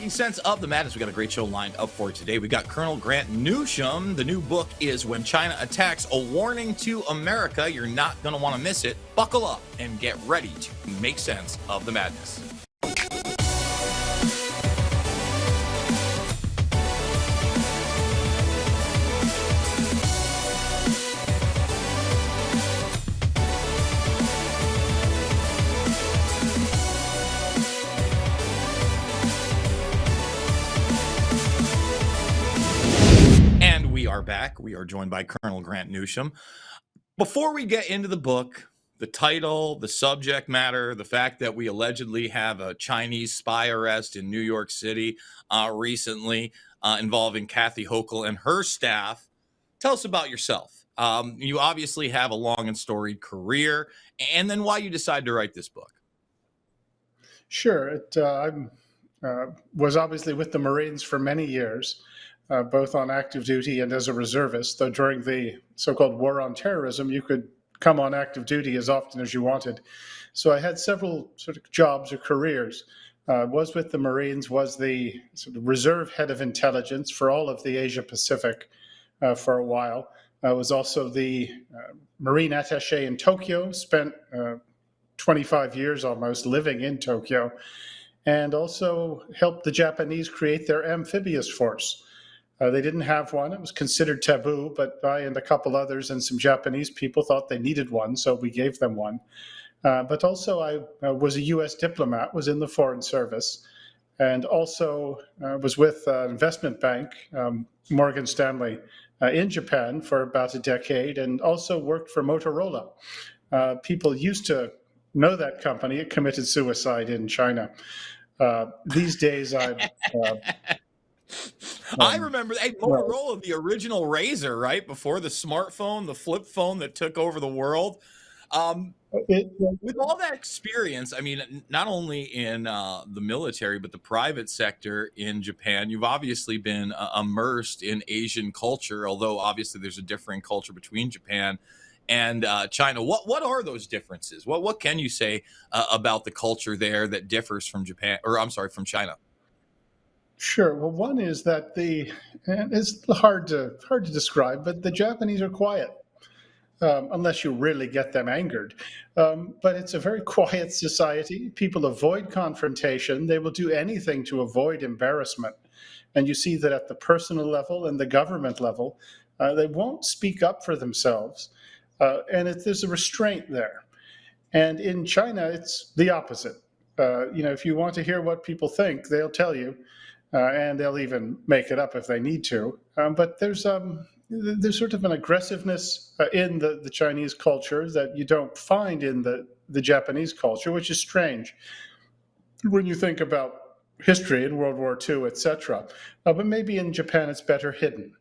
making sense of the madness. We got a great show lined up for today. We got Colonel Grant Newsham. The new book is When China Attacks, A Warning to America. You're not going to want to miss it. Buckle up and get ready to make sense of the madness. We are back. We are joined by Colonel Grant Newsham. Before we get into the book, the title, the subject matter, the fact that we allegedly have a Chinese spy arrest in New York City recently involving Kathy Hochul and her staff, tell us about yourself. You obviously have a long and storied career, and then why you decided to write this book. Sure. I was obviously with the Marines for many years. Both on active duty and as a reservist, though during the so-called war on terrorism, you could come on active duty as often as you wanted. So I had several sort of jobs or careers. Was with the Marines, was the sort of reserve head of intelligence for all of the Asia Pacific for a while. I was also the Marine attaché in Tokyo, spent 25 years almost living in Tokyo, and also helped the Japanese create their amphibious force. They didn't have one. It was considered taboo, but I and a couple others and some Japanese people thought they needed one, so we gave them one. But also I was a U.S. diplomat, was in the Foreign Service, and also was with an investment bank, Morgan Stanley, in Japan for about a decade, and also worked for Motorola. People used to know that company. It committed suicide in China. These days I remember Motorola, the original Razor, right? Before the smartphone, the flip phone that took over the world. With all that experience, I mean, not only in the military, but the private sector in Japan, you've obviously been immersed in Asian culture, although obviously there's a differing culture between Japan and China. What are those differences? What can you say about the culture there that differs from from China? Sure. Well, one is that it's hard to describe, but the Japanese are quiet, unless you really get them angered. But it's a very quiet society. People avoid confrontation. They will do anything to avoid embarrassment. And you see that at the personal level and the government level, they won't speak up for themselves. And there's a restraint there. And in China, it's the opposite. If you want to hear what people think, they'll tell you. And they'll even make it up if they need to. But there's sort of an aggressiveness in the Chinese culture that you don't find in the Japanese culture, which is strange when you think about history in World War II, etc. But maybe in Japan it's better hidden.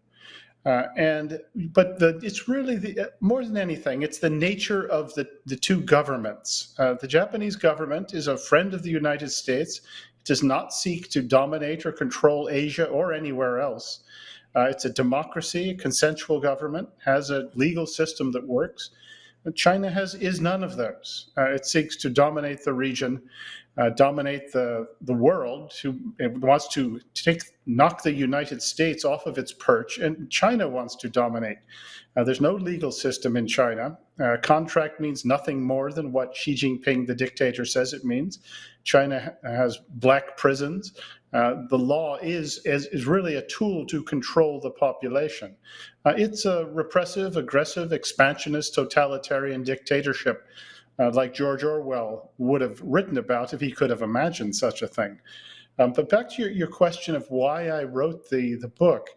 It's really more than anything, it's the nature of the two governments. The Japanese government is a friend of the United States. It does not seek to dominate or control Asia or anywhere else. It's a democracy, a consensual government, has a legal system that works. China is none of those. It seeks to dominate the region, dominate the world. It wants to knock the United States off of its perch, and China wants to dominate. There's no legal system in China. Contract means nothing more than what Xi Jinping, the dictator, says it means. China has black prisons. The law is really a tool to control the population. It's a repressive, aggressive, expansionist, totalitarian dictatorship, like George Orwell would have written about if he could have imagined such a thing. But back to your question of why I wrote the book.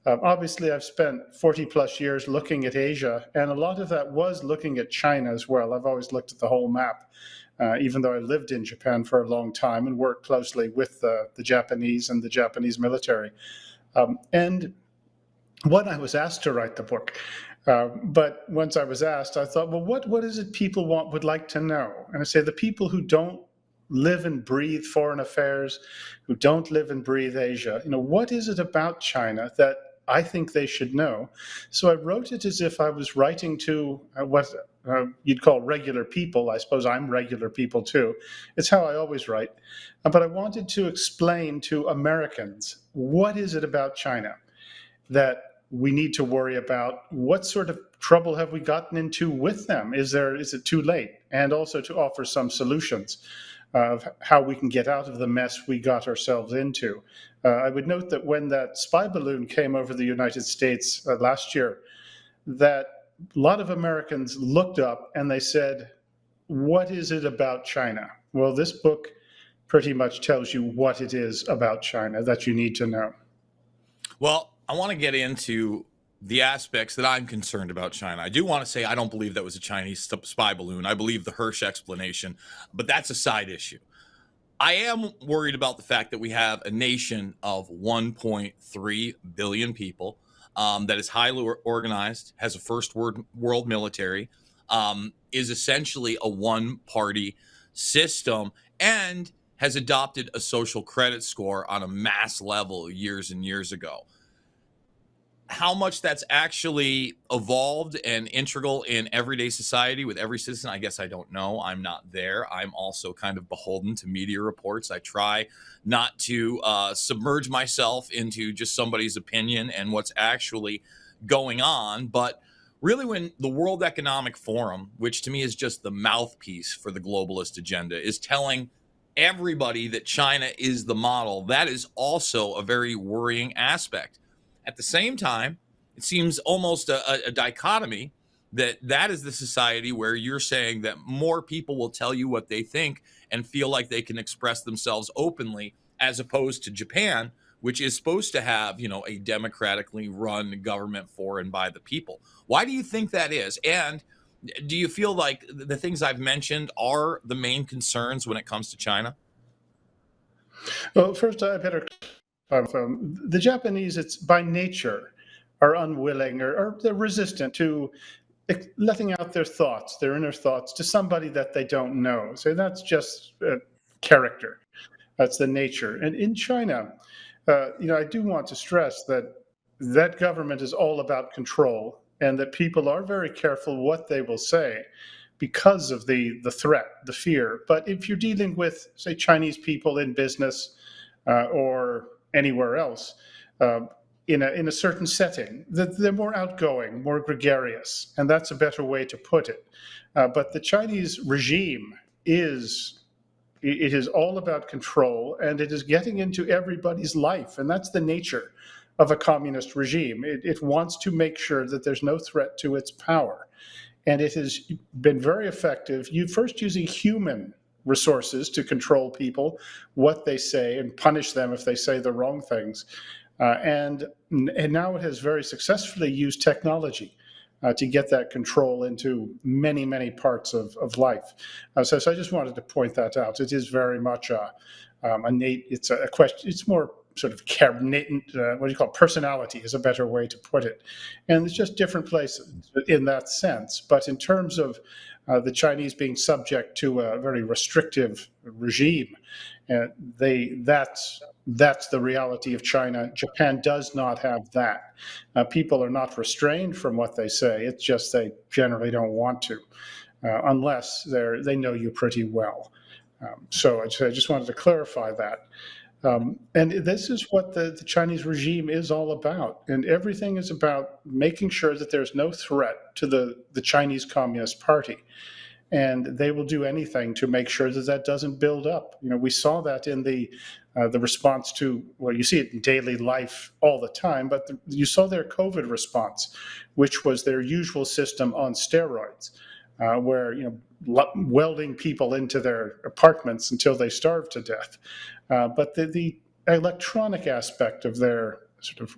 Obviously, I've spent 40 plus years looking at Asia, and a lot of that was looking at China as well. I've always looked at the whole map, even though I lived in Japan for a long time and worked closely with the Japanese and the Japanese military. And when I was asked to write the book, but once I was asked, I thought, well, what is it people would like to know? And I say the people who don't live and breathe foreign affairs, who don't live and breathe Asia, what is it about China that I think they should know? So I wrote it as if I was writing to what you'd call regular people. I suppose I'm regular people too. It's how I always write. But I wanted to explain to Americans, what is it about China that we need to worry about? What sort of trouble have we gotten into with them? Is it too late? And also to offer some solutions of how we can get out of the mess we got ourselves into. I would note that when that spy balloon came over the United States last year, that a lot of Americans looked up and they said, what is it about China? Well, this book pretty much tells you what it is about China that you need to know. Well, I want to get into the aspects that I'm concerned about China. I do want to say I don't believe that was a Chinese spy balloon. I believe the Hirsch explanation, but that's a side issue. I am worried about the fact that we have a nation of 1.3 billion people that is highly organized, has a first world military, is essentially a one-party system, and has adopted a social credit score on a mass level years and years ago. How much that's actually evolved and integral in everyday society with every citizen, I guess I don't know. I'm not there. I'm also kind of beholden to media reports. I try not to submerge myself into just somebody's opinion and what's actually going on. But really, when the World Economic Forum, which to me is just the mouthpiece for the globalist agenda, is telling everybody that China is the model, that is also a very worrying aspect. At the same time, it seems almost a dichotomy that is the society where you're saying that more people will tell you what they think and feel like they can express themselves openly, as opposed to Japan, which is supposed to have, a democratically run government for and by the people. Why do you think that is? And do you feel like the things I've mentioned are the main concerns when it comes to China? Well, first, I better the Japanese, it's by nature, are unwilling or they're resistant to letting out their thoughts, their inner thoughts, to somebody that they don't know. So that's just character. That's the nature. And in China, I do want to stress that that government is all about control, and that people are very careful what they will say because of the threat, the fear. But if you're dealing with, say, Chinese people in business or anywhere else, in a certain setting, that they're more outgoing, more gregarious, and that's a better way to put it. But the Chinese regime is all about control, and it is getting into everybody's life, and that's the nature of a communist regime. It wants to make sure that there's no threat to its power, and it has been very effective. You first using human resources to control people, what they say, and punish them if they say the wrong things. And now it has very successfully used technology to get that control into many, many parts of life. So I just wanted to point that out. It is very much it's a question. It's more sort of what do you call it? Personality is a better way to put it. And it's just different places in that sense. But in terms of the Chinese being subject to a very restrictive regime, that's the reality of China. Japan does not have that. People are not restrained from what they say. It's just they generally don't want to, unless they know you pretty well. So I just wanted to clarify that. And this is what the Chinese regime is all about. And everything is about making sure that there's no threat to the Chinese Communist Party. And they will do anything to make sure that that doesn't build up. We saw that in the response to, well, you see it in daily life all the time, but you saw their COVID response, which was their usual system on steroids, where, welding people into their apartments until they starved to death. But the electronic aspect of their sort of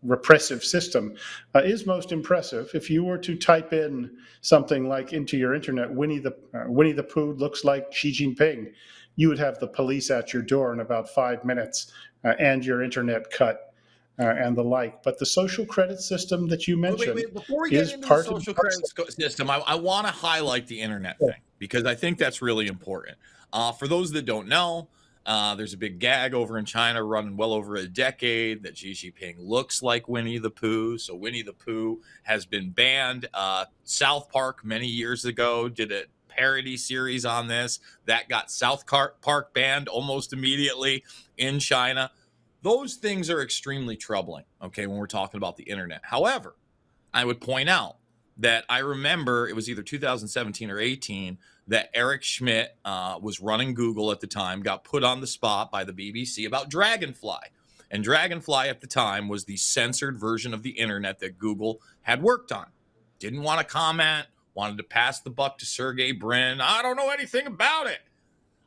repressive system is most impressive. If you were to type in something like into your internet, Winnie the Pooh looks like Xi Jinping, you would have the police at your door in about 5 minutes and your internet cut and the like. But the social credit system that you mentioned Wait. Before we is get into the part and social parcel. credit system, I want to highlight the internet thing because I think that's really important. For those that don't know, There's a big gag over in China running well over a decade that Xi Jinping looks like Winnie the Pooh. So Winnie the Pooh has been banned. South Park many years ago did a parody series on this that got South Park banned almost immediately in China. Those things are extremely troubling, okay, when we're talking about the internet. However, I would point out that I remember it was either 2017 or 18 that Eric Schmidt was running Google at the time, got put on the spot by the BBC about Dragonfly. And Dragonfly at the time was the censored version of the internet that Google had worked on. Didn't want to comment, wanted to pass the buck to Sergey Brin. I don't know anything about it.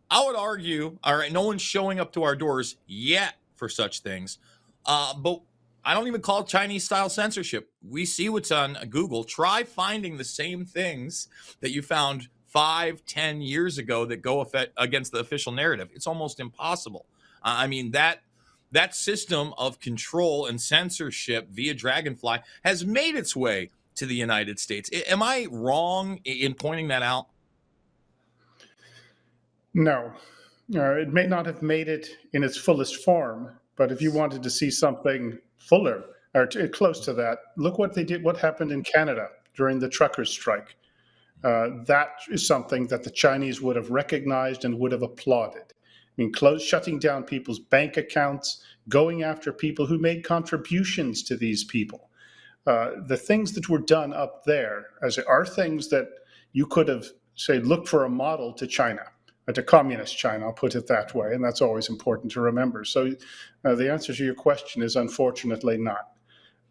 I would argue, all right, no one's showing up to our doors yet for such things. But I don't even call it Chinese style censorship. We see what's on Google. Try finding the same things that you found 5-10 years ago that go against the official narrative. It's almost impossible. I mean, that system of control and censorship via Dragonfly has made its way to the United States. Am I wrong in pointing that out? No, it may not have made it in its fullest form, but if you wanted to see something fuller or close to that, look what they did, what happened in Canada during the truckers' strike. That is something that the Chinese would have recognized and would have applauded. I mean, shutting down people's bank accounts, going after people who made contributions to these people. The things that were done up there are things that you could have, say, looked for a model to China, to communist China, I'll put it that way, and that's always important to remember. So the answer to your question is unfortunately not.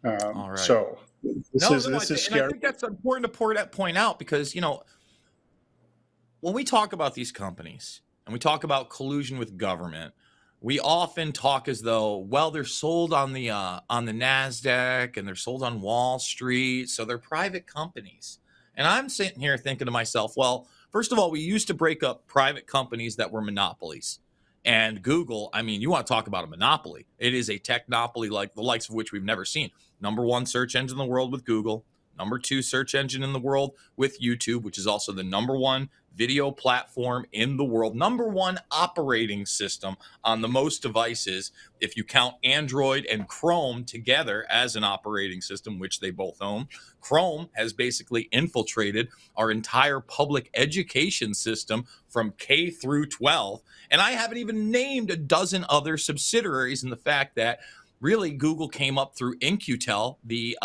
All right. So this is scary. And I think that's important to point out because, when we talk about these companies and we talk about collusion with government, we often talk as though, well, they're sold on the NASDAQ and they're sold on Wall Street, so they're private companies. And I'm sitting here thinking to myself, well, first of all, we used to break up private companies that were monopolies. And Google, I mean, you want to talk about a monopoly. It is a technopoly like the likes of which we've never seen. Number one search engine in the world with Google. Number two search engine in the world with YouTube, which is also the number one video platform in the world. Number one operating system on the most devices, if you count Android and Chrome together as an operating system, which they both own. Chrome has basically infiltrated our entire public education system from K through 12. And I haven't even named a dozen other subsidiaries in the fact that really Google came up through In-Q-Tel, the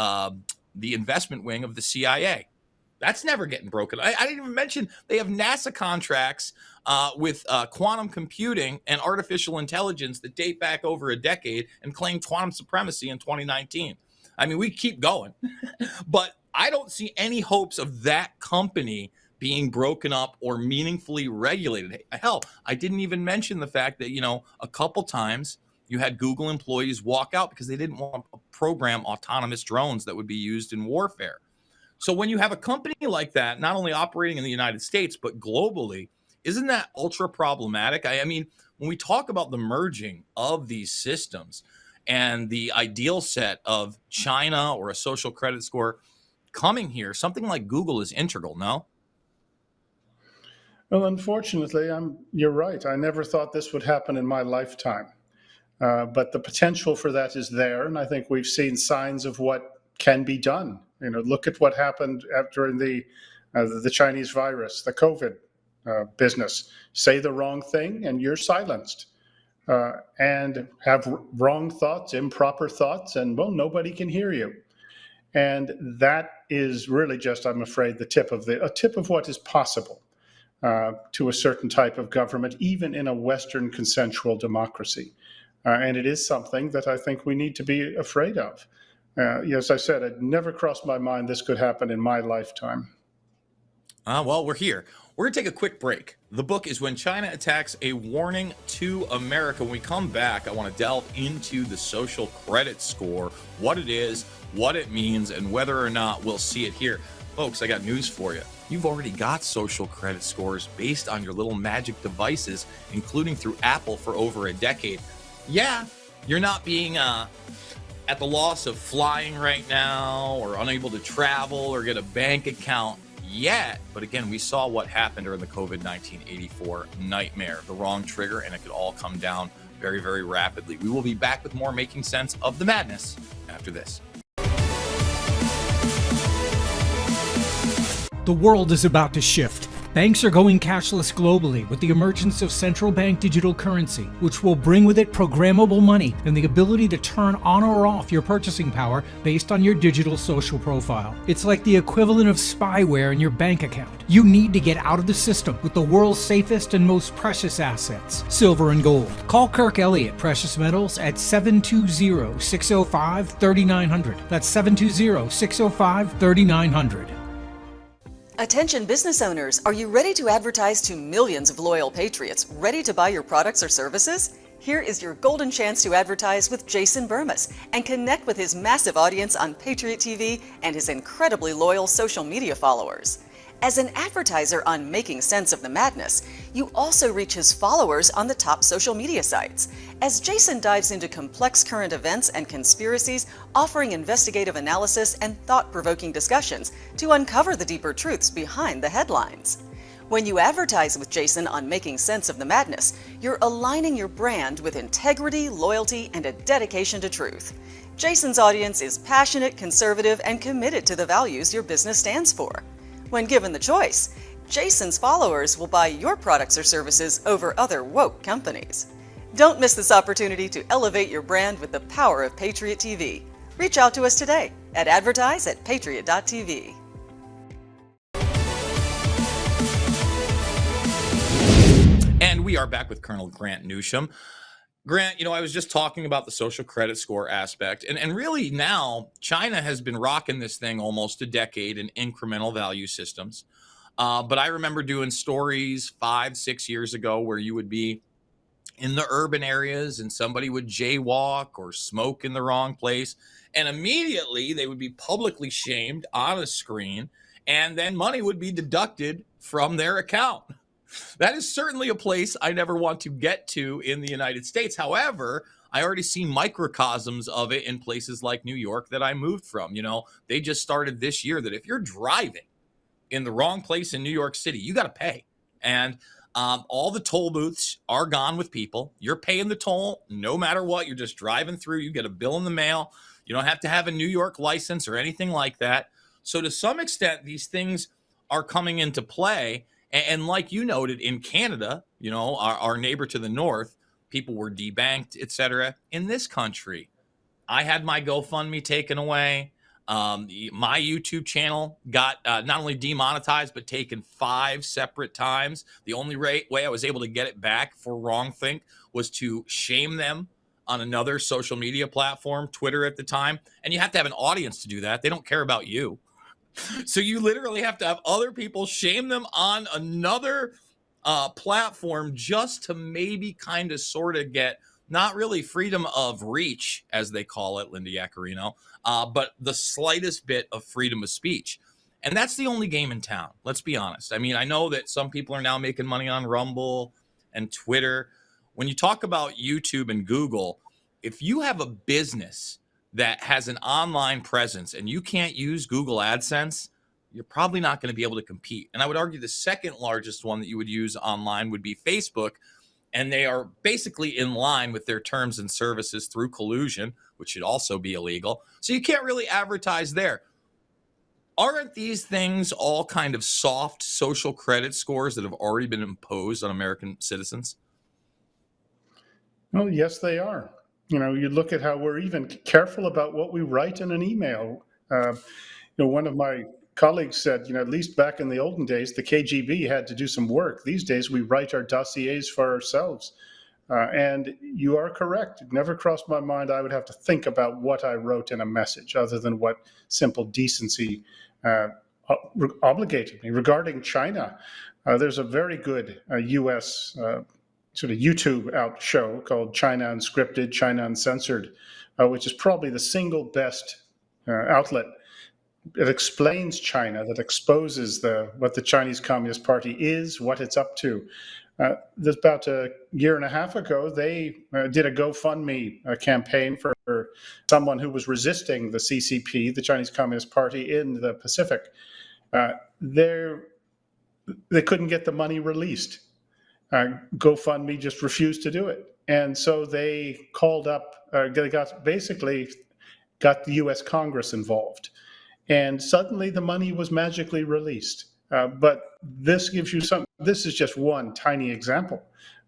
investment wing of the CIA. That's never getting broken. I didn't even mention they have NASA contracts with quantum computing and artificial intelligence that date back over a decade and claim quantum supremacy in 2019. I mean, we keep going, but I don't see any hopes of that company being broken up or meaningfully regulated. Hell, I didn't even mention the fact that, a couple times you had Google employees walk out because they didn't want to program autonomous drones that would be used in warfare. So when you have a company like that, not only operating in the United States, but globally, isn't that ultra problematic? I mean, when we talk about the merging of these systems and the ideal set of China or a social credit score coming here, something like Google is integral, no? Well, unfortunately, you're right. I never thought this would happen in my lifetime. But the potential for that is there, and I think we've seen signs of what can be done. Look at what happened during the Chinese virus, the COVID business. Say the wrong thing, and you're silenced, and have wrong thoughts, improper thoughts, and well, nobody can hear you. And that is really just, I'm afraid, a tip of what is possible to a certain type of government, even in a Western consensual democracy. And it is something that I think we need to be afraid of. As I said, it never crossed my mind this could happen in my lifetime. Well, we're here. We're going to take a quick break. The book is When China Attacks, A Warning to America. When we come back, I want to delve into the social credit score, what it is, what it means, and whether or not we'll see it here. Folks, I got news for you. You've already got social credit scores based on your little magic devices, including through Apple for over a decade. Yeah, you're not being at the loss of flying right now or unable to travel or get a bank account yet. But again, we saw what happened during the COVID-19 84 nightmare, the wrong trigger, and it could all come down very, very rapidly. We will be back with more Making Sense of the Madness after this. The world is about to shift. Banks are going cashless globally with the emergence of central bank digital currency, which will bring with it programmable money and the ability to turn on or off your purchasing power based on your digital social profile. It's like the equivalent of spyware in your bank account. You need to get out of the system with the world's safest and most precious assets, silver and gold. Call Kirk Elliott Precious Metals at 720-605-3900. That's 720-605-3900. Attention business owners, are you ready to advertise to millions of loyal patriots ready to buy your products or services? Here is your golden chance to advertise with Jason Bermas and connect with his massive audience on Patriot TV and his incredibly loyal social media followers. As an advertiser on Making Sense of the Madness, you also reach his followers on the top social media sites. As Jason dives into complex current events and conspiracies, offering investigative analysis and thought-provoking discussions to uncover the deeper truths behind the headlines. When you advertise with Jason on Making Sense of the Madness, you're aligning your brand with integrity, loyalty, and a dedication to truth. Jason's audience is passionate, conservative, and committed to the values your business stands for. When given the choice, Jason's followers will buy your products or services over other woke companies. Don't miss this opportunity to elevate your brand with the power of Patriot TV. Reach out to us today at advertise@patriot.tv. And we are back with Colonel Grant Newsham. Grant, I was just talking about the social credit score aspect, and really now China has been rocking this thing almost a decade in incremental value systems. But I remember doing stories 5-6 years ago where you would be in the urban areas and somebody would jaywalk or smoke in the wrong place, and immediately they would be publicly shamed on a screen, and then money would be deducted from their account. That is certainly a place I never want to get to in the United States. However, I already see microcosms of it in places like New York that I moved from. They just started this year that if you're driving in the wrong place in New York City, you got to pay. And all the toll booths are gone with people. You're paying the toll no matter what. You're just driving through. You get a bill in the mail. You don't have to have a New York license or anything like that. So to some extent, these things are coming into play. And like you noted, in Canada, our neighbor to the north, people were debanked, etc. In this country, I had my GoFundMe taken away. My YouTube channel got not only demonetized, but taken 5 separate times. The only way I was able to get it back for wrongthink was to shame them on another social media platform, Twitter at the time. And you have to have an audience to do that. They don't care about you. So you literally have to have other people shame them on another platform just to maybe kind of sort of get not really freedom of reach, as they call it, Linda Yaccarino, but the slightest bit of freedom of speech. And that's the only game in town. Let's be honest. I mean, I know that some people are now making money on Rumble and Twitter. When you talk about YouTube and Google, if you have a business that has an online presence and you can't use Google AdSense, you're probably not going to be able to compete. And I would argue the second largest one that you would use online would be Facebook. And they are basically in line with their terms and services through collusion, which should also be illegal. So you can't really advertise there. Aren't these things all kind of soft social credit scores that have already been imposed on American citizens? Well, yes, they are. You look at how we're even careful about what we write in an email. One of my colleagues said, at least back in the olden days, the KGB had to do some work. These days, we write our dossiers for ourselves. And you are correct. It never crossed my mind I would have to think about what I wrote in a message other than what simple decency obligated me. Regarding China, there's a very good U.S. Sort of YouTube out show called China Unscripted, China Uncensored, which is probably the single best outlet. It explains China, that exposes what the Chinese Communist Party is, what it's up to. There's about a year and a half ago, they did a GoFundMe campaign for someone who was resisting the CCP, the Chinese Communist Party, in the Pacific. they couldn't get the money released. GoFundMe just refused to do it. And so they called up, they got the US Congress involved. And suddenly the money was magically released. But this is just one tiny example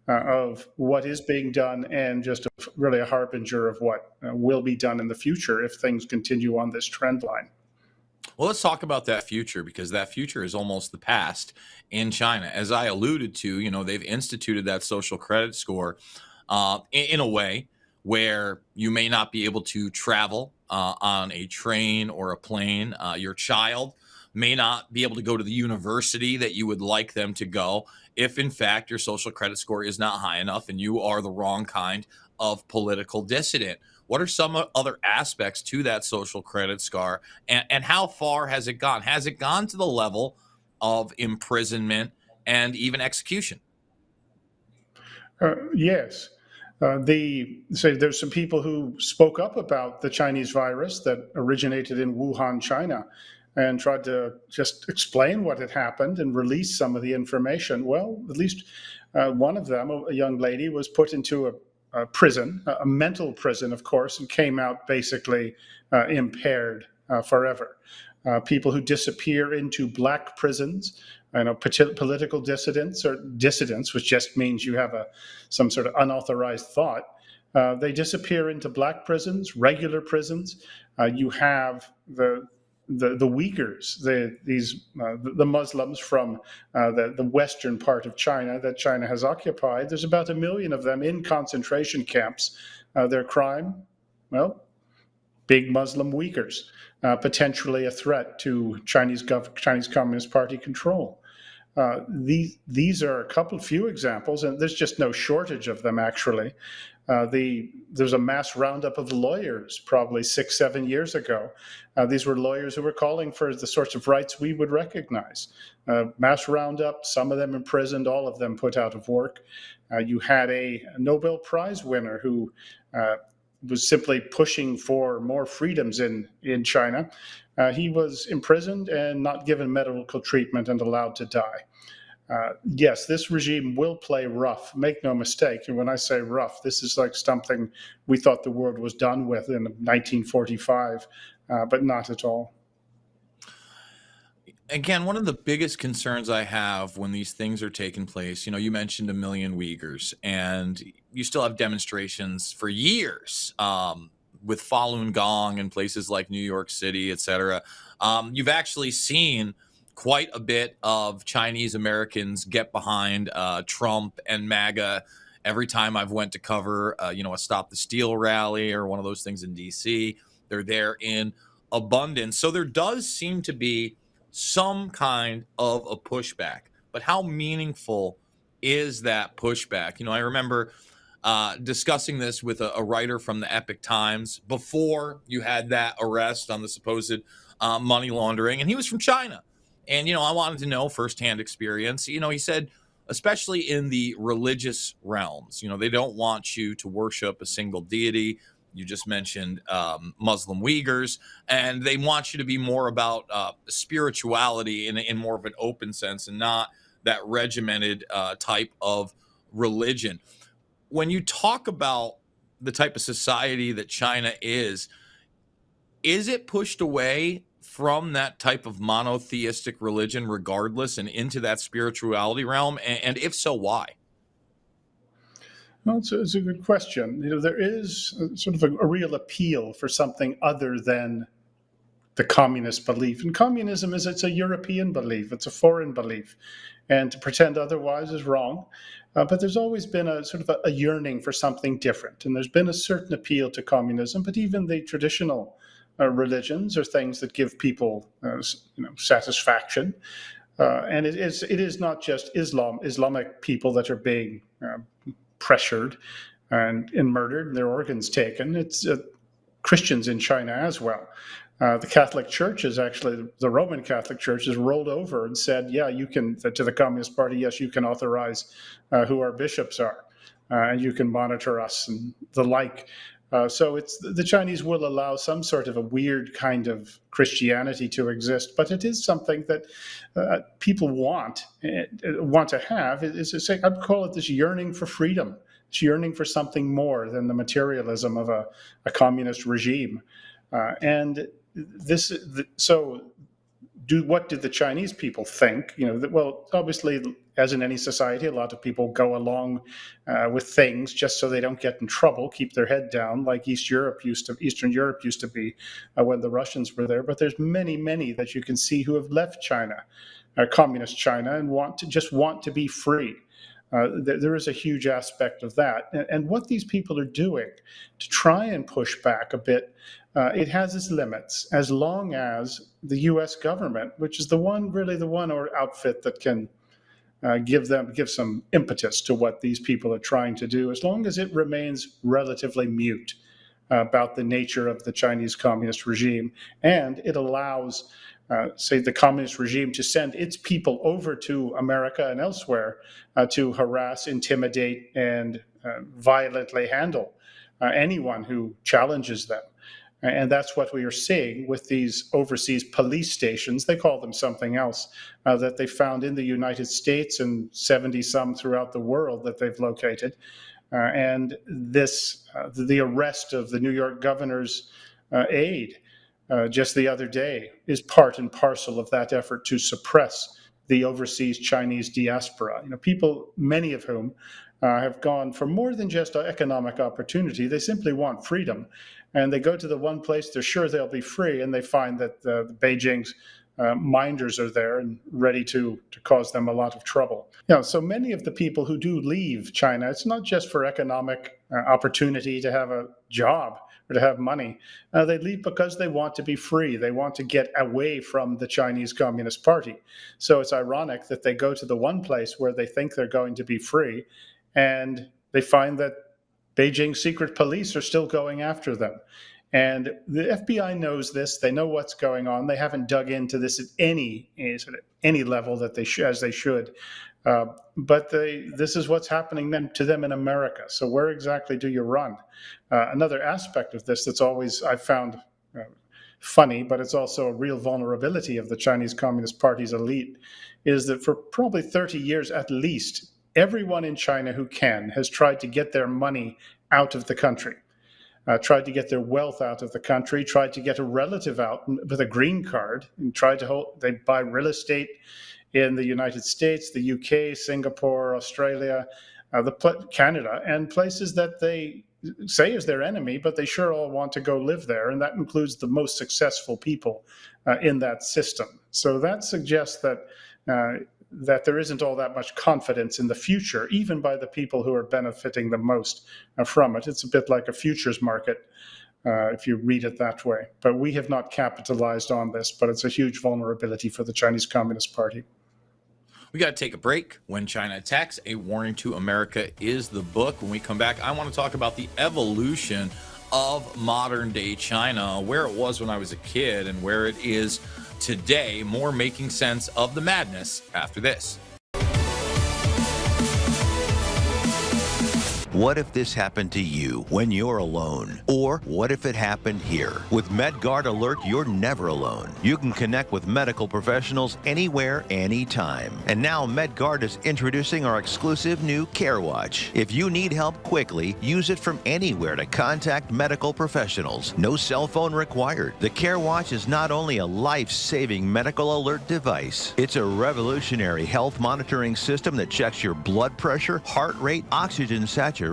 of what is being done, and just really a harbinger of what will be done in the future if things continue on this trend line. Well, let's talk about that future, because that future is almost the past in China. As I alluded to, they've instituted that social credit score in a way where you may not be able to travel on a train or a plane. Your child may not be able to go to the university that you would like them to go if, in fact, your social credit score is not high enough and you are the wrong kind of political dissident. What are some other aspects to that social credit score, and how far has it gone? Has it gone to the level of imprisonment and even execution? Yes. There's some people who spoke up about the Chinese virus that originated in Wuhan, China, and tried to just explain what had happened and release some of the information. Well, at least one of them, a young lady, was put into a prison, a mental prison, of course, and came out basically impaired forever. People who disappear into black prisons, political dissidents, or dissidents, which just means you have some sort of unauthorized thought. They disappear into black prisons, regular prisons. You have the Uyghurs, the Muslims from the western part of China that China has occupied. There's about 1 million of them in concentration camps. Their crime, well, big Muslim Uyghurs, potentially a threat to Chinese Communist Party control. These are a few examples, and there's just no shortage of them, actually. There's a mass roundup of lawyers probably 6-7 years ago. These were lawyers who were calling for the sorts of rights we would recognize. Mass roundup, some of them imprisoned, all of them put out of work. You had a Nobel Prize winner who was simply pushing for more freedoms in China. He was imprisoned and not given medical treatment and allowed to die. Yes, this regime will play rough, make no mistake. And when I say rough, this is like something we thought the world was done with in 1945, but not at all. Again, one of the biggest concerns I have when these things are taking place, you mentioned 1 million Uyghurs, and you still have demonstrations for years with Falun Gong in places like New York City, et cetera. You've actually seen quite a bit of Chinese Americans get behind Trump and MAGA every time I've went to cover, a Stop the Steal rally or one of those things in DC. They're there in abundance. So there does seem to be some kind of a pushback. But how meaningful is that pushback? I remember discussing this with a writer from the Epic Times before you had that arrest on the supposed money laundering, and he was from China. And, I wanted to know firsthand experience. He said, especially in the religious realms, they don't want you to worship a single deity. You just mentioned Muslim Uyghurs, and they want you to be more about spirituality in more of an open sense, and not that regimented type of religion. When you talk about the type of society that China is it pushed away from that type of monotheistic religion regardless and into that spirituality realm? And if so, why? Well, it's a good question. There is sort of a real appeal for something other than the communist belief. And communism it's a European belief, it's a foreign belief. And to pretend otherwise is wrong. But there's always been a sort of a yearning for something different. And there's been a certain appeal to communism, but even the traditional religions are things that give people satisfaction. And it is not just Islamic people that are being pressured and murdered, their organs taken. It's Christians in China as well. The Catholic Church the Roman Catholic Church has rolled over and said, yeah, you can, to the Communist Party, yes, you can authorize who our bishops are, and you can monitor us and the like. So the Chinese will allow some sort of a weird kind of Christianity to exist, but it is something that people want to have. I'd call it this yearning for freedom. It's yearning for something more than the materialism of a communist regime. What did the Chinese people think? Well, obviously, as in any society, a lot of people go along with things just so they don't get in trouble, keep their head down, like Eastern Europe used to be when the Russians were there. But there's many, many that you can see who have left China, communist China, and want to be free. There is a huge aspect of that. And what these people are doing to try and push back a bit, it has its limits, as long as the U.S. government, which is the one or outfit that can give some impetus to what these people are trying to do, as long as it remains relatively mute about the nature of the Chinese communist regime, and it allows say the communist regime to send its people over to America and elsewhere to harass, intimidate, and violently handle anyone who challenges them. And that's what we are seeing with these overseas police stations. They call them something else that they found in the United States and 70 some throughout the world that they've located. And the arrest of the New York governor's aide just the other day is part and parcel of that effort to suppress the overseas Chinese diaspora. People, many of whom have gone for more than just economic opportunity. They simply want freedom. And they go to the one place they're sure they'll be free, and they find that the Beijing's minders are there and ready to cause them a lot of trouble. So many of the people who do leave China, it's not just for economic opportunity to have a job or to have money. They leave because they want to be free. They want to get away from the Chinese Communist Party. So it's ironic that they go to the one place where they think they're going to be free, and they find that Beijing secret police are still going after them. And the FBI knows this. They know what's going on. They haven't dug into this at any level that as they should. But this is what's happening to them in America. So where exactly do you run? Another aspect of this that's always I found funny, but it's also a real vulnerability of the Chinese Communist Party's elite, is that for probably 30 years at least, everyone in China who has tried to get their money out of the country, tried to get their wealth out of the country, tried to get a relative out with a green card, and they buy real estate in the United States, the UK, Singapore, Australia, Canada, and places that they say is their enemy, but they sure all want to go live there, and that includes the most successful people in that system. So that suggests that there isn't all that much confidence in the future, even by the people who are benefiting the most from it. It's a bit like a futures market, if you read it that way. But we have not capitalized on this, but it's a huge vulnerability for the Chinese Communist Party. We got to take a break. When China Attacks, A Warning to America is the book. When we come back, I want to talk about the evolution of modern day China, where it was when I was a kid and where it is today, more making sense of the madness after this. What if this happened to you when you're alone? Or what if it happened here? With MedGuard Alert, you're never alone. You can connect with medical professionals anywhere, anytime. And now MedGuard is introducing our exclusive new Care Watch. If you need help quickly, use it from anywhere to contact medical professionals. No cell phone required. The Care Watch is not only a life-saving medical alert device, it's a revolutionary health monitoring system that checks your blood pressure, heart rate, oxygen saturation,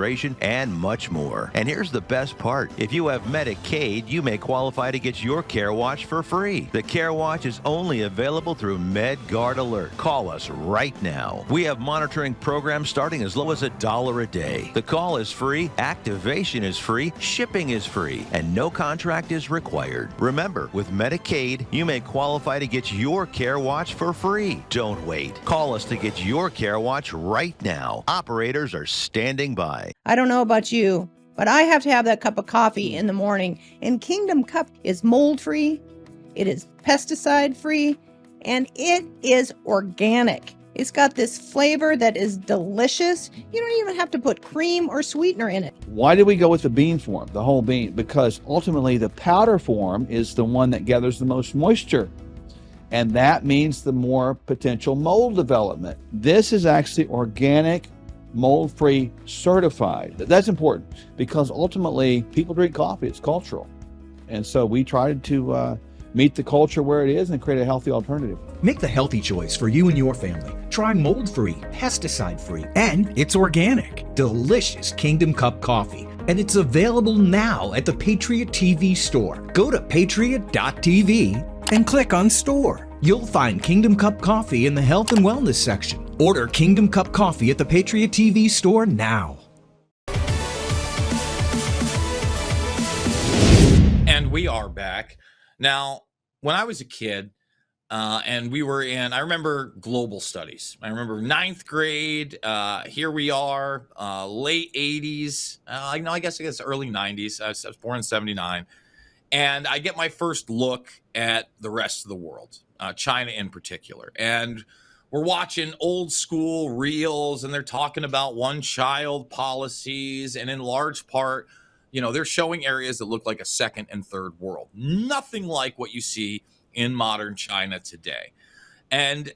and much more. And here's the best part. If you have Medicaid, you may qualify to get your Care Watch for free. The Care Watch is only available through MedGuard Alert. Call us right now. We have monitoring programs starting as low as $1 a day. The call is free, activation is free, shipping is free, and no contract is required. Remember, with Medicaid, you may qualify to get your Care Watch for free. Don't wait. Call us to get your Care Watch right now. Operators are standing by. I don't know about you, but I have to have that cup of coffee in the morning. And Kingdom Cup is mold-free, it is pesticide-free, and it is organic. It's got this flavor that is delicious. You don't even have to put cream or sweetener in it. Why did we go with the bean form, the whole bean? Because ultimately the powder form is the one that gathers the most moisture. And that means the more potential mold development. This is actually organic, mold-free, certified. That's important because ultimately people drink coffee, it's cultural. And so we tried to meet the culture where it is and create a healthy alternative. Make the healthy choice for you and your family. Try mold-free, pesticide-free, and it's organic. Delicious Kingdom Cup coffee. And it's available now at the Patriot TV store. Go to patriot.tv and click on store. You'll find Kingdom Cup coffee in the health and wellness section. Order Kingdom Cup coffee at the Patriot TV store now. And we are back. Now, when I was a kid, and we were in, I remember global studies. I remember ninth grade. Here we are, late 80s. I guess early 90s. I was born in 79. And I get my first look at the rest of the world, China in particular. And we're watching old school reels, and they're talking about one-child policies. And in large part, they're showing areas that look like a second and third world. Nothing like what you see in modern China today. And,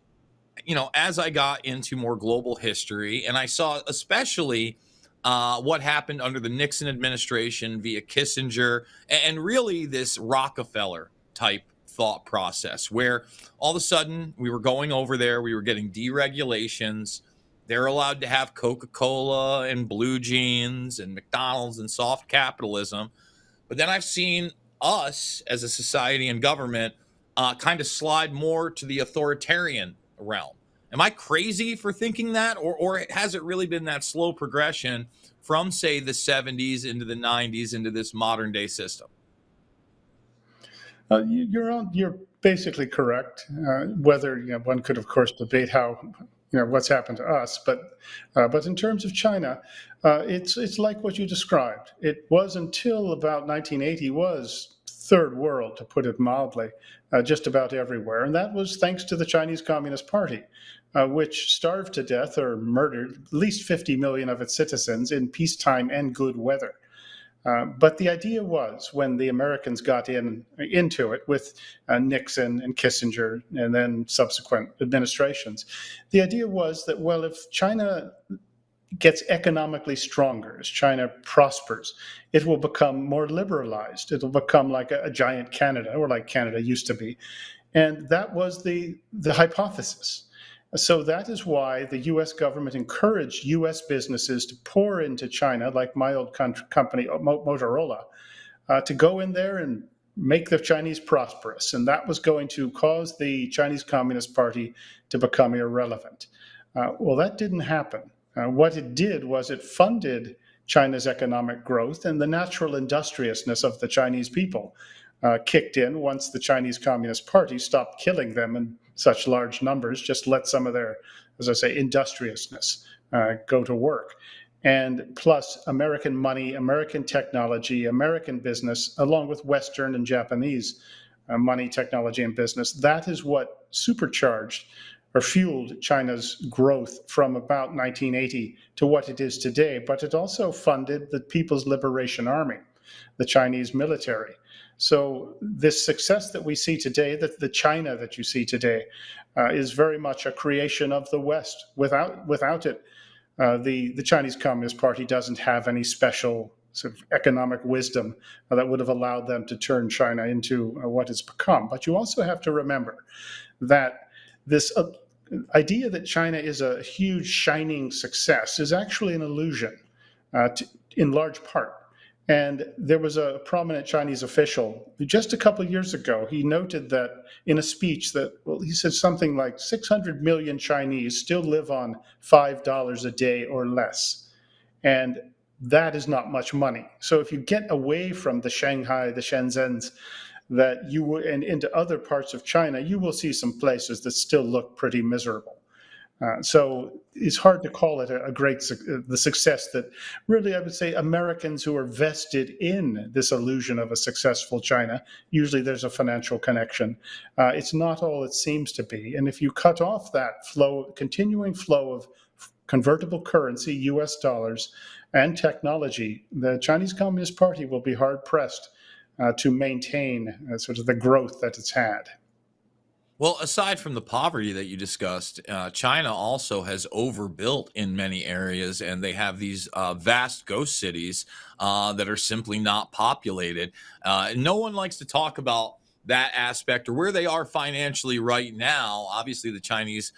as I got into more global history, and I saw especially what happened under the Nixon administration via Kissinger, and really this Rockefeller type thought process, where all of a sudden we were going over there, we were getting deregulations. They're allowed to have Coca-Cola and blue jeans and McDonald's and soft capitalism. But then I've seen us as a society and government kind of slide more to the authoritarian realm. Am I crazy for thinking that? Or has it really been that slow progression from, say, the 70s into the 90s into this modern day system? You're basically correct. Whether one could, of course, debate how what's happened to us, but in terms of China, it's like what you described. It was until about 1980 was third world, to put it mildly, just about everywhere, and that was thanks to the Chinese Communist Party, which starved to death or murdered at least 50 million of its citizens in peacetime and good weather. But the idea was, when the Americans got into it with Nixon and Kissinger and then subsequent administrations, the idea was that, well, if China gets economically stronger, as China prospers, it will become more liberalized. It'll become like a giant Canada, or like Canada used to be. And that was the hypothesis. So that is why the US government encouraged US businesses to pour into China, like my old company, Motorola, to go in there and make the Chinese prosperous. And that was going to cause the Chinese Communist Party to become irrelevant. Well, that didn't happen. What it did was it funded China's economic growth, and the natural industriousness of the Chinese people kicked in once the Chinese Communist Party stopped killing them in such large numbers, just let some of their, as I say, industriousness go to work. And plus American money, American technology, American business, along with Western and Japanese money, technology, and business, that is what supercharged or fueled China's growth from about 1980 to what it is today. But it also funded the People's Liberation Army, the Chinese military. So this success that we see today, that the China that you see today, is very much a creation of the West. Without it, the Chinese Communist Party doesn't have any special sort of economic wisdom that would have allowed them to turn China into what it's become. But you also have to remember that this idea that China is a huge shining success is actually an illusion, in large part. And there was a prominent Chinese official who just a couple of years ago, he noted that in a speech that, well, he said something like 600 million Chinese still live on $5 a day or less. And that is not much money. So if you get away from the Shanghai, the Shenzhens, that and into other parts of China, you will see some places that still look pretty miserable. So it's hard to call it a great the success that really, I would say, Americans who are vested in this illusion of a successful China, usually there's a financial connection. It's not all it seems to be. And if you cut off that flow, continuing flow of convertible currency, US dollars, and technology, the Chinese Communist Party will be hard pressed to maintain sort of the growth that it's had. Well, aside from the poverty that you discussed, China also has overbuilt in many areas, and they have these vast ghost cities that are simply not populated. No one likes to talk about that aspect or where they are financially right now. Obviously, the Chinese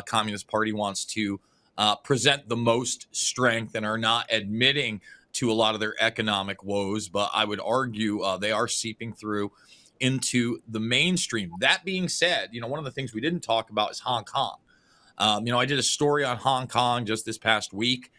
Communist Party wants to present the most strength and are not admitting to a lot of their economic woes, but I would argue they are seeping through into the mainstream. That being said, one of the things we didn't talk about is Hong Kong. I did a story on Hong Kong just this past week.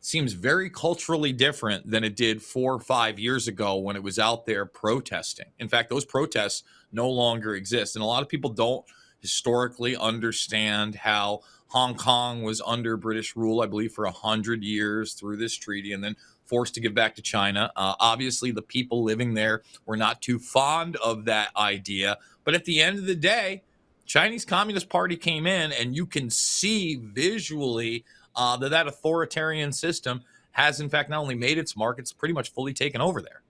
It seems very culturally different than it did 4 or 5 years ago when it was out there protesting. In fact, those protests no longer exist. And a lot of people don't historically understand how Hong Kong was under British rule, I believe, for 100 years through this treaty, and then forced to give back to China. Obviously, the people living there were not too fond of that idea. But at the end of the day, Chinese Communist Party came in, and you can see visually that authoritarian system has, in fact, not only made its mark, it's pretty much fully taken over there.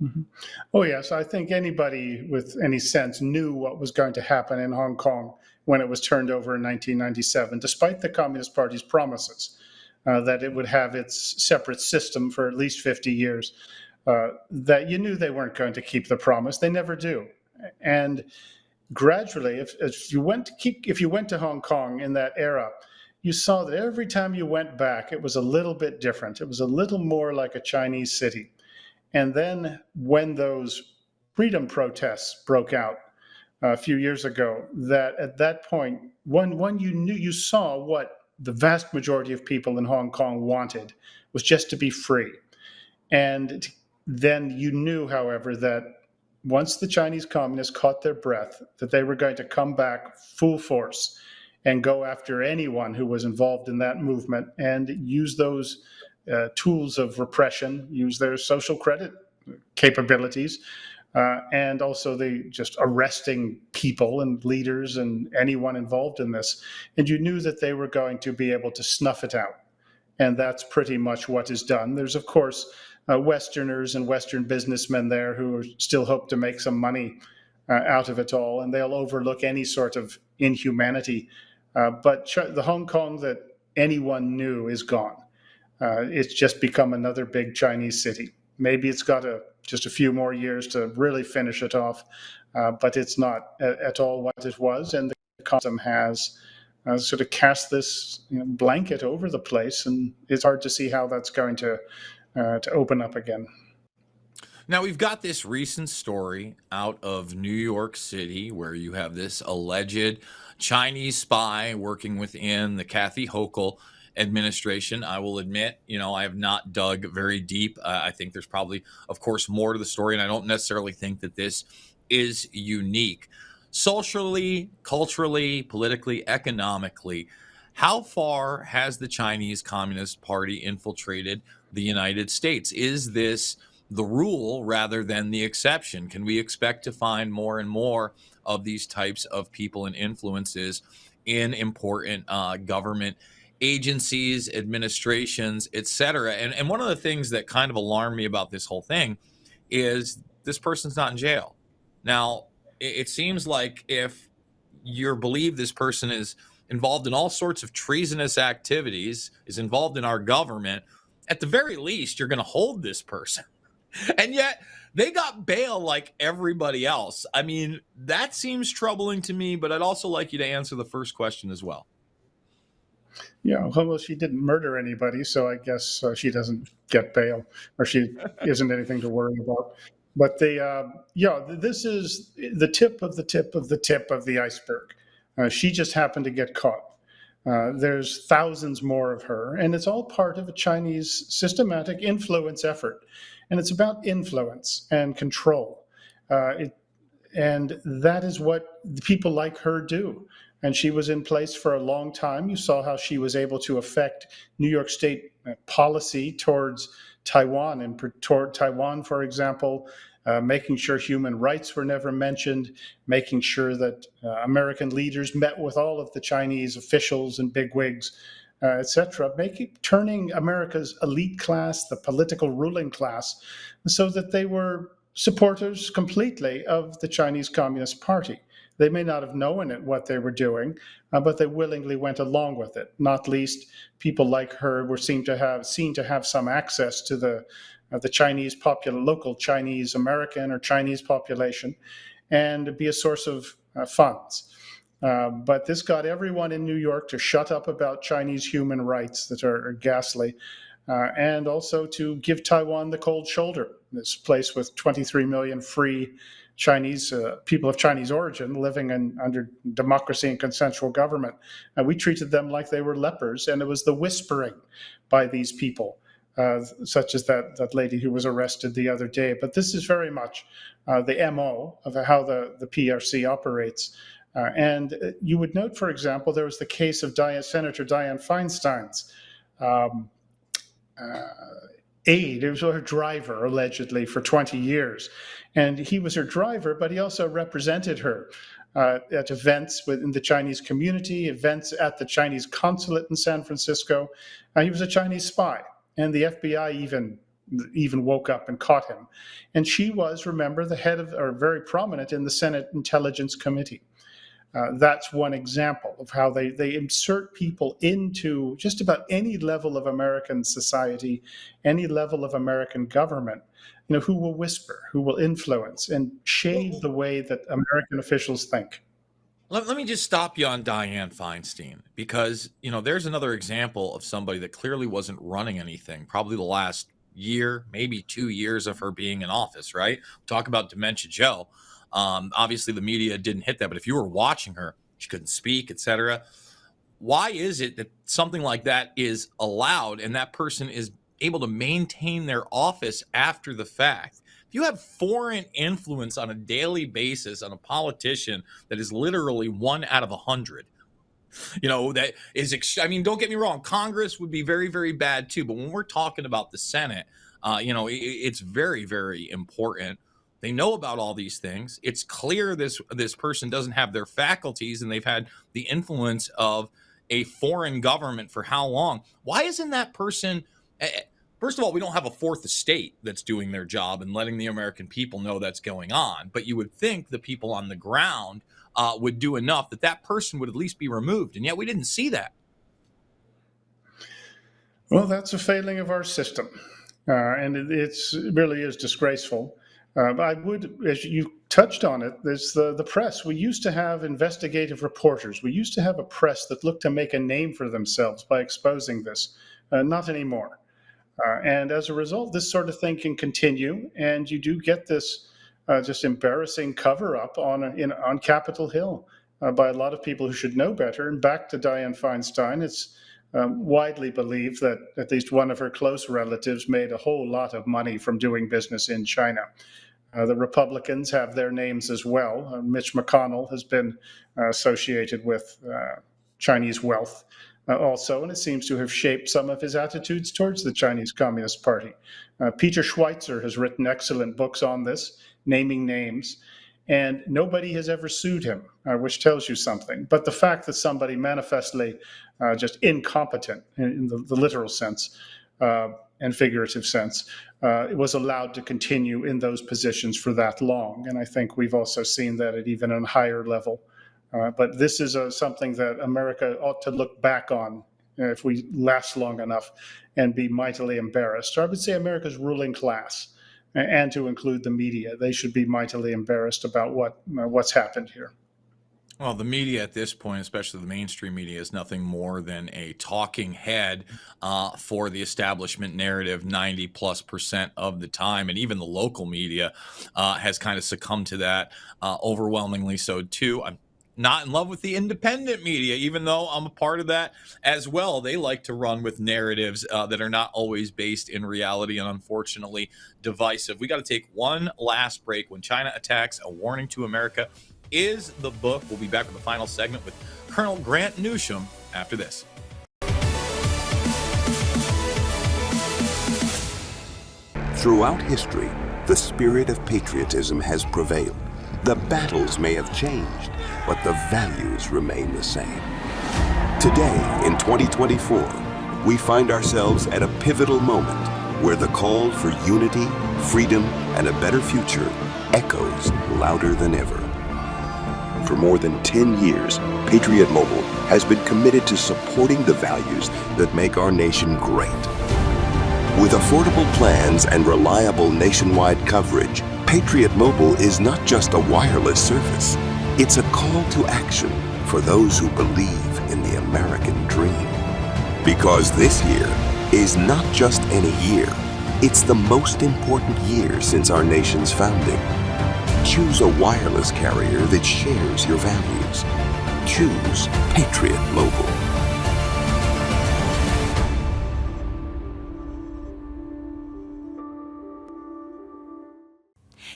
Mm-hmm. Oh, yes. I think anybody with any sense knew what was going to happen in Hong Kong when it was turned over in 1997, despite the Communist Party's promises that it would have its separate system for at least 50 years, that you knew they weren't going to keep the promise. They never do. And gradually, if you went to Hong Kong in that era, you saw that every time you went back, it was a little bit different. It was a little more like a Chinese city. And then when those freedom protests broke out a few years ago, that at that point, when you saw what the vast majority of people in Hong Kong wanted was just to be free. And then you knew, however, that once the Chinese communists caught their breath, that they were going to come back full force and go after anyone who was involved in that movement and use those tools of repression, use their social credit capabilities, and also the just arresting people and leaders and anyone involved in this. And you knew that they were going to be able to snuff it out. And that's pretty much what is done. There's, of course, Westerners and Western businessmen there who still hope to make some money out of it all, and they'll overlook any sort of inhumanity. But the Hong Kong that anyone knew is gone. It's just become another big Chinese city. Maybe it's got just a few more years to really finish it off, but it's not at all what it was. And the custom has sort of cast this blanket over the place, and it's hard to see how that's going to open up again. Now, we've got this recent story out of New York City where you have this alleged Chinese spy working within the Kathy Hochul administration. I will admit, I have not dug very deep. I think there's probably, of course, more to the story, and I don't necessarily think that this is unique. Socially, culturally, politically, economically, how far has the Chinese Communist Party infiltrated the United States? Is this the rule rather than the exception? Can we expect to find more and more of these types of people and influences in important government agencies, administrations, etc.? And one of the things that kind of alarmed me about this whole thing is this person's not in jail. Now, it seems like if you believe this person is involved in all sorts of treasonous activities, is involved in our government, at the very least, you're going to hold this person. And yet they got bail like everybody else. I mean, that seems troubling to me, but I'd also like you to answer the first question as well. Yeah, well, she didn't murder anybody, so I guess she doesn't get bail, or she isn't anything to worry about. But this is the tip of the tip of the tip of the iceberg. She just happened to get caught. There's thousands more of her, and it's all part of a Chinese systematic influence effort. And it's about influence and control. And that is what people like her do. and she was in place for a long time. You saw how she was able to affect New York State policy towards Taiwan, and toward Taiwan, for example, making sure human rights were never mentioned, making sure that American leaders met with all of the Chinese officials and bigwigs, etc., turning America's elite class, the political ruling class, so that they were supporters completely of the Chinese Communist Party. They may not have known it, what they were doing, but they willingly went along with it. Not least, people like her were seen to have some access to the Chinese local Chinese American or Chinese population, and be a source of funds. But this got everyone in New York to shut up about Chinese human rights that are ghastly, and also to give Taiwan the cold shoulder. This place with 23 million free Chinese people of Chinese origin living under democracy and consensual government. And we treated them like they were lepers, and it was the whispering by these people, such as that lady who was arrested the other day. But this is very much the MO of how the PRC operates. And you would note, for example, there was the case of Senator Dianne Feinstein's aide. It was her driver, allegedly, for 20 years. And he was her driver, but he also represented her at events within the Chinese community, events at the Chinese consulate in San Francisco. He was a Chinese spy, and the FBI even woke up and caught him. And she was, remember, the head of, or very prominent in the Senate Intelligence Committee. That's one example of how they insert people into just about any level of American society, any level of American government, who will whisper, who will influence and shade the way that American officials think. Let me just stop you on Dianne Feinstein, because, there's another example of somebody that clearly wasn't running anything, probably the last year, maybe 2 years of her being in office, right? Talk about Dementia Joe. Obviously, the media didn't hit that, but if you were watching her, she couldn't speak, etc. Why is it that something like that is allowed and that person is able to maintain their office after the fact? If you have foreign influence on a daily basis on a politician that is literally 1 out of 100, that is, don't get me wrong, Congress would be very, very bad too. But when we're talking about the Senate, it's very, very important. They know about all these things. It's clear this person doesn't have their faculties, and they've had the influence of a foreign government for how long? Why isn't that person? First of all, we don't have a fourth estate that's doing their job and letting the American people know that's going on. But you would think the people on the ground would do enough that person would at least be removed, and yet we didn't see that. Well, that's a failing of our system, and it really is disgraceful. I would, as you touched on it, there's the press. We used to have investigative reporters. We used to have a press that looked to make a name for themselves by exposing this. Not anymore. And as a result, this sort of thing can continue, and you do get this just embarrassing cover-up on Capitol Hill by a lot of people who should know better. And back to Dianne Feinstein, it's widely believed that at least one of her close relatives made a whole lot of money from doing business in China. The Republicans have their names as well. Mitch McConnell has been associated with Chinese wealth also, and it seems to have shaped some of his attitudes towards the Chinese Communist Party. Peter Schweitzer has written excellent books on this, naming names, and nobody has ever sued him, which tells you something. But the fact that somebody manifestly just incompetent in the literal sense and figurative sense, it was allowed to continue in those positions for that long. And I think we've also seen that at even a higher level. But this is something that America ought to look back on if we last long enough and be mightily embarrassed. Or I would say America's ruling class, and to include the media. They should be mightily embarrassed about what's happened here. Well, the media at this point, especially the mainstream media, is nothing more than a talking head for the establishment narrative 90+% of the time. And even the local media has kind of succumbed to that, overwhelmingly so too. I'm not in love with the independent media, even though I'm a part of that as well. They like to run with narratives that are not always based in reality and unfortunately divisive. We got to take one last break. When China attacks, a warning to America. is the book. We'll be back with the final segment with Colonel Grant Newsham after this. Throughout history, the spirit of patriotism has prevailed. The battles may have changed, but the values remain the same. Today, in 2024, we find ourselves at a pivotal moment where the call for unity, freedom, and a better future echoes louder than ever. For more than 10 years, Patriot Mobile has been committed to supporting the values that make our nation great. With affordable plans and reliable nationwide coverage, Patriot Mobile is not just a wireless service. It's a call to action for those who believe in the American dream. Because this year is not just any year, it's the most important year since our nation's founding. Choose a wireless carrier that shares your values. Choose Patriot Mobile.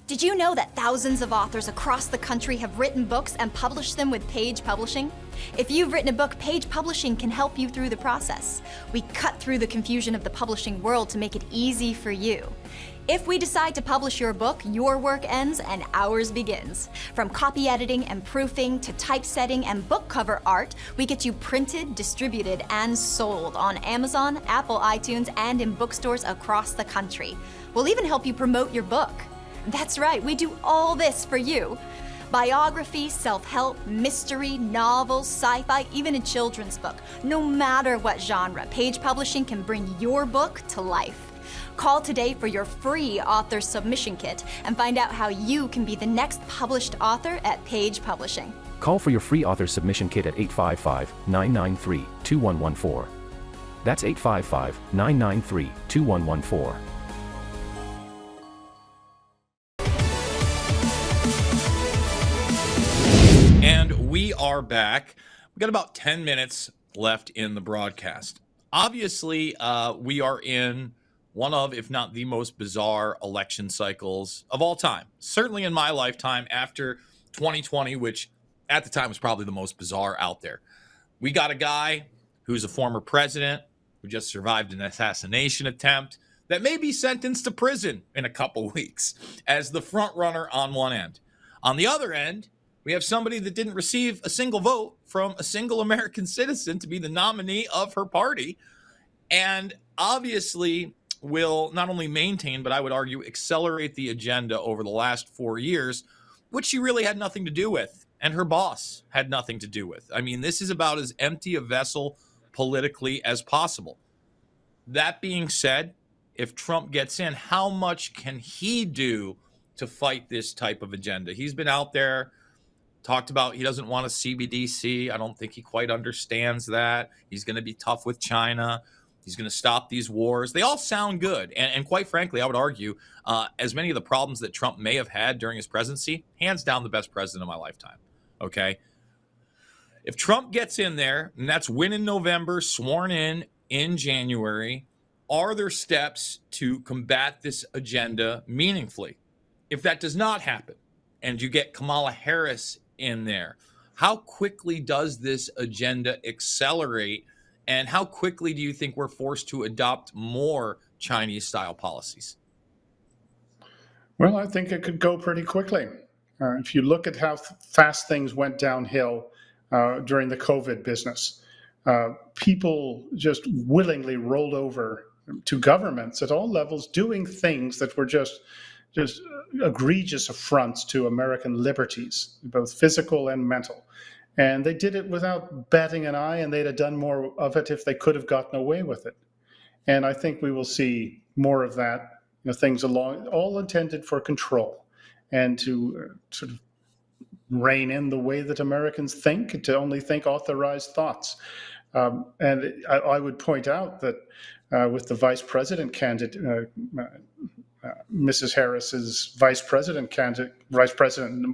Did you know that thousands of authors across the country have written books and published them with Page Publishing? If you've written a book, Page Publishing can help you through the process. We cut through the confusion of the publishing world to make it easy for you. If we decide to publish your book, your work ends and ours begins. From copy editing and proofing to typesetting and book cover art, we get you printed, distributed, and sold on Amazon, Apple iTunes, and in bookstores across the country. We'll even help you promote your book. That's right, we do all this for you. Biography, self-help, mystery, novels, sci-fi, even a children's book. No matter what genre, Page Publishing can bring your book to life. Call today for your free author submission kit and find out how you can be the next published author at Page Publishing. Call for your free author submission kit at 855-993-2114. That's 855-993-2114. And we are back. We've got about 10 minutes left in the broadcast. Obviously, we are in one of, if not the most bizarre election cycles of all time. Certainly in my lifetime after 2020, which at the time was probably the most bizarre out there. We got a guy who's a former president who just survived an assassination attempt that may be sentenced to prison in a couple weeks as the front runner on one end. On the other end, we have somebody that didn't receive a single vote from a single American citizen to be the nominee of her party, and obviously will not only maintain, but I would argue accelerate the agenda over the last 4 years, which she really had nothing to do with, and her boss had nothing to do with. I mean, this is about as empty a vessel politically as possible. That being said, if Trump gets in, how much can he do to fight this type of agenda? He's been out there, talked about he doesn't want a CBDC. I don't think he quite understands that. He's going to be tough with China. He's going to stop these wars. They all sound good. And quite frankly, I would argue, as many of the problems that Trump may have had during his presidency, hands down the best president of my lifetime. Okay? If Trump gets in there, and that's win in November, sworn in January, are there steps to combat this agenda meaningfully? If that does not happen, and you get Kamala Harris in there, how quickly does this agenda accelerate, and how quickly do you think we're forced to adopt more Chinese-style policies? Well, I think it could go pretty quickly. If you look at how fast things went downhill during the COVID business, people just willingly rolled over to governments at all levels doing things that were just egregious affronts to American liberties, both physical and mental. And they did it without batting an eye, and they'd have done more of it if they could have gotten away with it. And I think we will see more of that, things along, all intended for control and to sort of rein in the way that Americans think, to only think authorized thoughts. And I would point out that with the vice president candidate, Mrs. Harris's vice president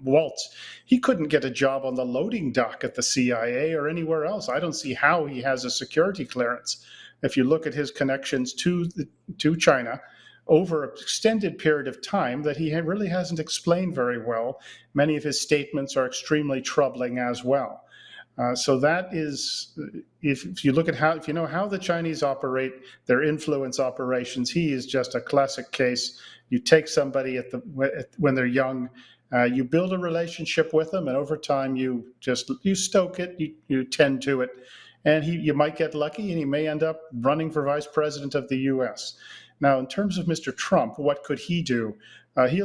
Waltz, he couldn't get a job on the loading dock at the CIA or anywhere else. I don't see how he has a security clearance. If you look at his connections to China, over an extended period of time that he really hasn't explained very well. Many of his statements are extremely troubling as well. So that is, if you look at if you know how the Chinese operate their influence operations, he is just a classic case. You take somebody when they're young, you build a relationship with them, and over time you stoke it, you tend to it, and you might get lucky, and he may end up running for vice president of the U.S. Now, in terms of Mr. Trump, what could he do? He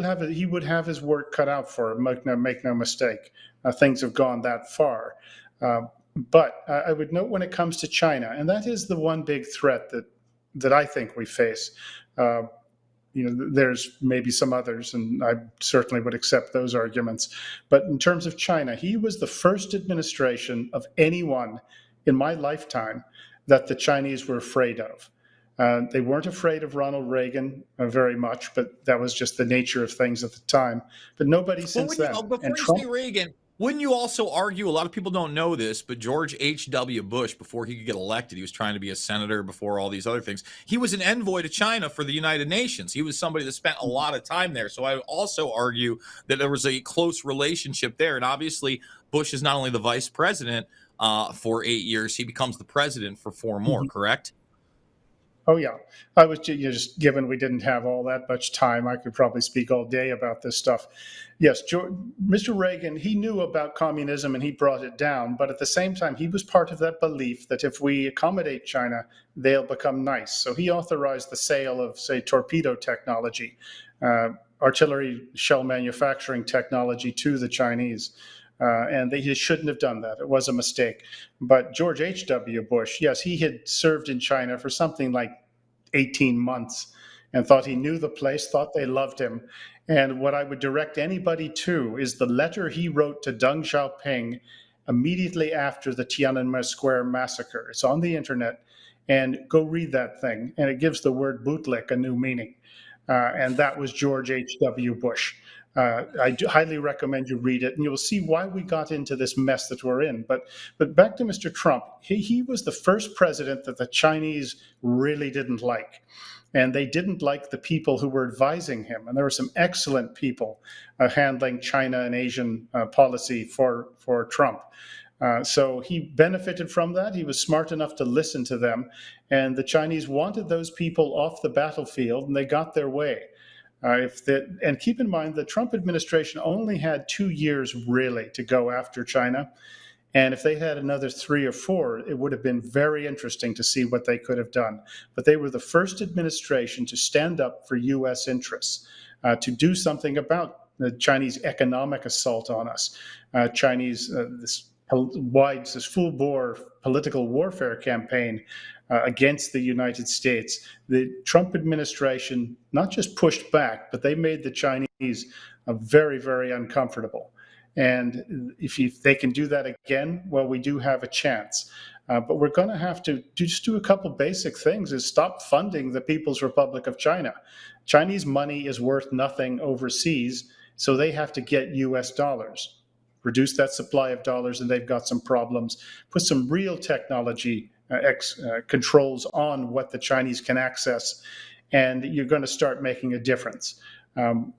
would have his work cut out for him. Make no mistake. Things have gone that far. But I would note when it comes to China, and that is the one big threat that I think we face. There's maybe some others, and I certainly would accept those arguments. But in terms of China, he was the first administration of anyone in my lifetime that the Chinese were afraid of. They weren't afraid of Ronald Reagan very much, but that was just the nature of things at the time. But nobody since then. Before you say Reagan, wouldn't you also argue, a lot of people don't know this, but George H.W. Bush, before he could get elected, he was trying to be a senator before all these other things. He was an envoy to China for the United Nations. He was somebody that spent a lot of time there. So I would also argue that there was a close relationship there. And obviously, Bush is not only the vice president for 8 years, he becomes the president for 4 more, correct? Oh, yeah. I was just given we didn't have all that much time, I could probably speak all day about this stuff. Yes, Mr. Reagan, he knew about communism and he brought it down. But at the same time, he was part of that belief that if we accommodate China, they'll become nice. So he authorized the sale of, say, torpedo technology, artillery shell manufacturing technology to the Chinese. And he shouldn't have done that. It was a mistake. But George H.W. Bush, yes, he had served in China for something like 18 months and thought he knew the place, thought they loved him. And what I would direct anybody to is the letter he wrote to Deng Xiaoping immediately after the Tiananmen Square massacre. It's on the internet, and go read that thing. And it gives the word bootlick a new meaning. And that was George H.W. Bush. I highly recommend you read it, and you'll see why we got into this mess that we're in. But back to Mr. Trump, he was the first president that the Chinese really didn't like. And they didn't like the people who were advising him. And there were some excellent people handling China and Asian policy for Trump. So he benefited from that. He was smart enough to listen to them. And the Chinese wanted those people off the battlefield, and they got their way. And keep in mind, the Trump administration only had 2 years really to go after China. And if they had another 3 or 4, it would have been very interesting to see what they could have done. But they were the first administration to stand up for U.S. interests, to do something about the Chinese economic assault on us, this full-bore political warfare campaign against the United States. The Trump administration not just pushed back, but they made the Chinese very, very uncomfortable. And if they can do that again, well, we do have a chance. But we're going to have to just do a couple basic things, is stop funding the People's Republic of China. Chinese money is worth nothing overseas, so they have to get US dollars. Reduce that supply of dollars, and they've got some problems. Put some real technology controls on what the Chinese can access, and you're going to start making a difference.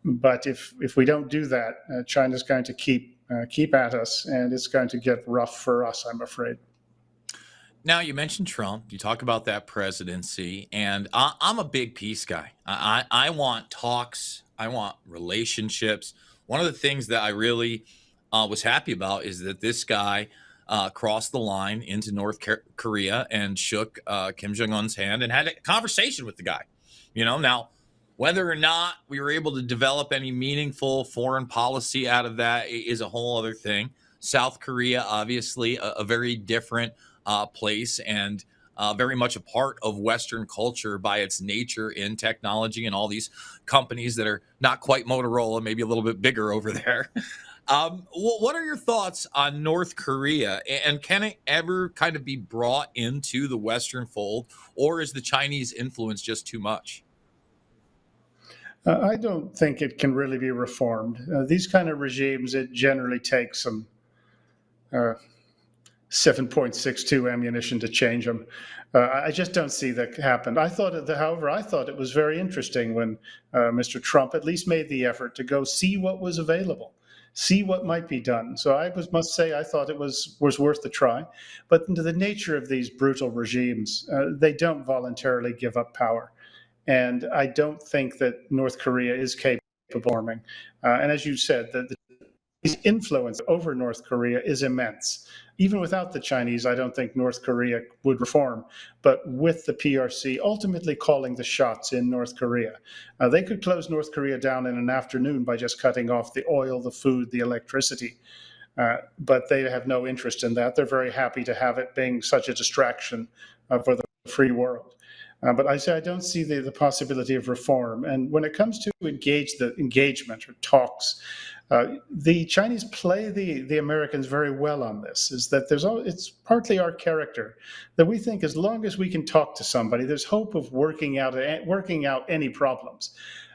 But if we don't do that, China's going to keep at us, and it's going to get rough for us, I'm afraid. Now, you mentioned Trump. You talk about that presidency, and I'm a big peace guy. I want talks. I want relationships. One of the things that I really was happy about is that this guy crossed the line into North Korea and shook Kim Jong-un's hand and had a conversation with the guy. Now, whether or not we were able to develop any meaningful foreign policy out of that is a whole other thing. South Korea, obviously, a very different place and very much a part of Western culture by its nature in technology and all these companies that are not quite Motorola, maybe a little bit bigger over there. What are your thoughts on North Korea, and can it ever kind of be brought into the Western fold, or is the Chinese influence just too much? I don't think it can really be reformed. These kind of regimes, it generally takes some 7.62 ammunition to change them. I just don't see that happen. However, I thought it was very interesting when Mr. Trump at least made the effort to go see what was available, see what might be done. So must say I thought it was worth the try. But into the nature of these brutal regimes, they don't voluntarily give up power. And I don't think that North Korea is capable of forming. And as you said, the influence over North Korea is immense. Even without the Chinese, I don't think North Korea would reform. But with the PRC ultimately calling the shots in North Korea, they could close North Korea down in an afternoon by just cutting off the oil, the food, the electricity. But they have no interest in that. They're very happy to have it being such a distraction for the free world. But I say I don't see the possibility of reform. And when it comes to engagement or talks, the Chinese play the Americans very well on this. Is that it's partly our character that we think as long as we can talk to somebody, there's hope of working out any problems.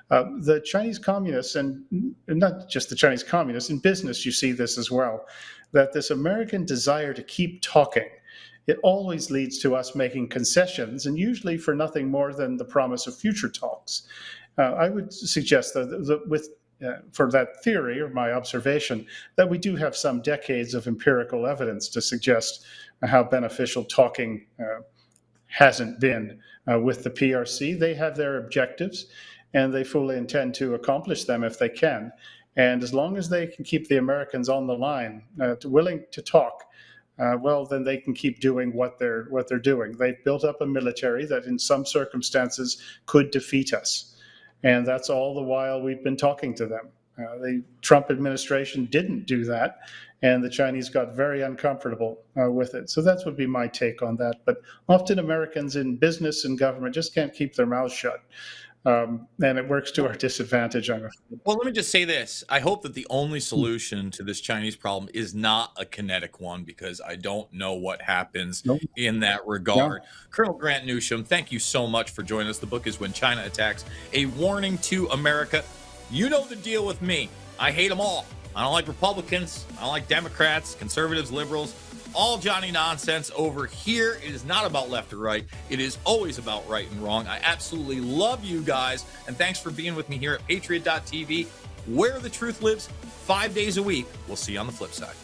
The Chinese communists, and not just the Chinese communists, in business you see this as well, that this American desire to keep talking, it always leads to us making concessions, and usually for nothing more than the promise of future talks. I would suggest that for that theory, or my observation, that we do have some decades of empirical evidence to suggest how beneficial talking hasn't been with the PRC. They have their objectives, and they fully intend to accomplish them if they can. And as long as they can keep the Americans on the line, willing to talk, well, then they can keep doing what they're doing. They've built up a military that in some circumstances could defeat us. And that's all the while we've been talking to them. The Trump administration didn't do that, and the Chinese got very uncomfortable with it. So that would be my take on that. But often Americans in business and government just can't keep their mouths shut. And it works to our disadvantage, I'm afraid. Well, let me just say this. I hope that the only solution to this Chinese problem is not a kinetic one, because I don't know what happens in that regard. No. Colonel Grant Newsham, thank you so much for joining us. The book is When China Attacks, A Warning to America. You know the deal with me. I hate them all. I don't like Republicans. I don't like Democrats, conservatives, liberals. All Johnny nonsense over here. It is not about left or right. It is always about right and wrong. I absolutely love you guys. And thanks for being with me here at Patriot.tv, where the truth lives 5 days a week. We'll see you on the flip side.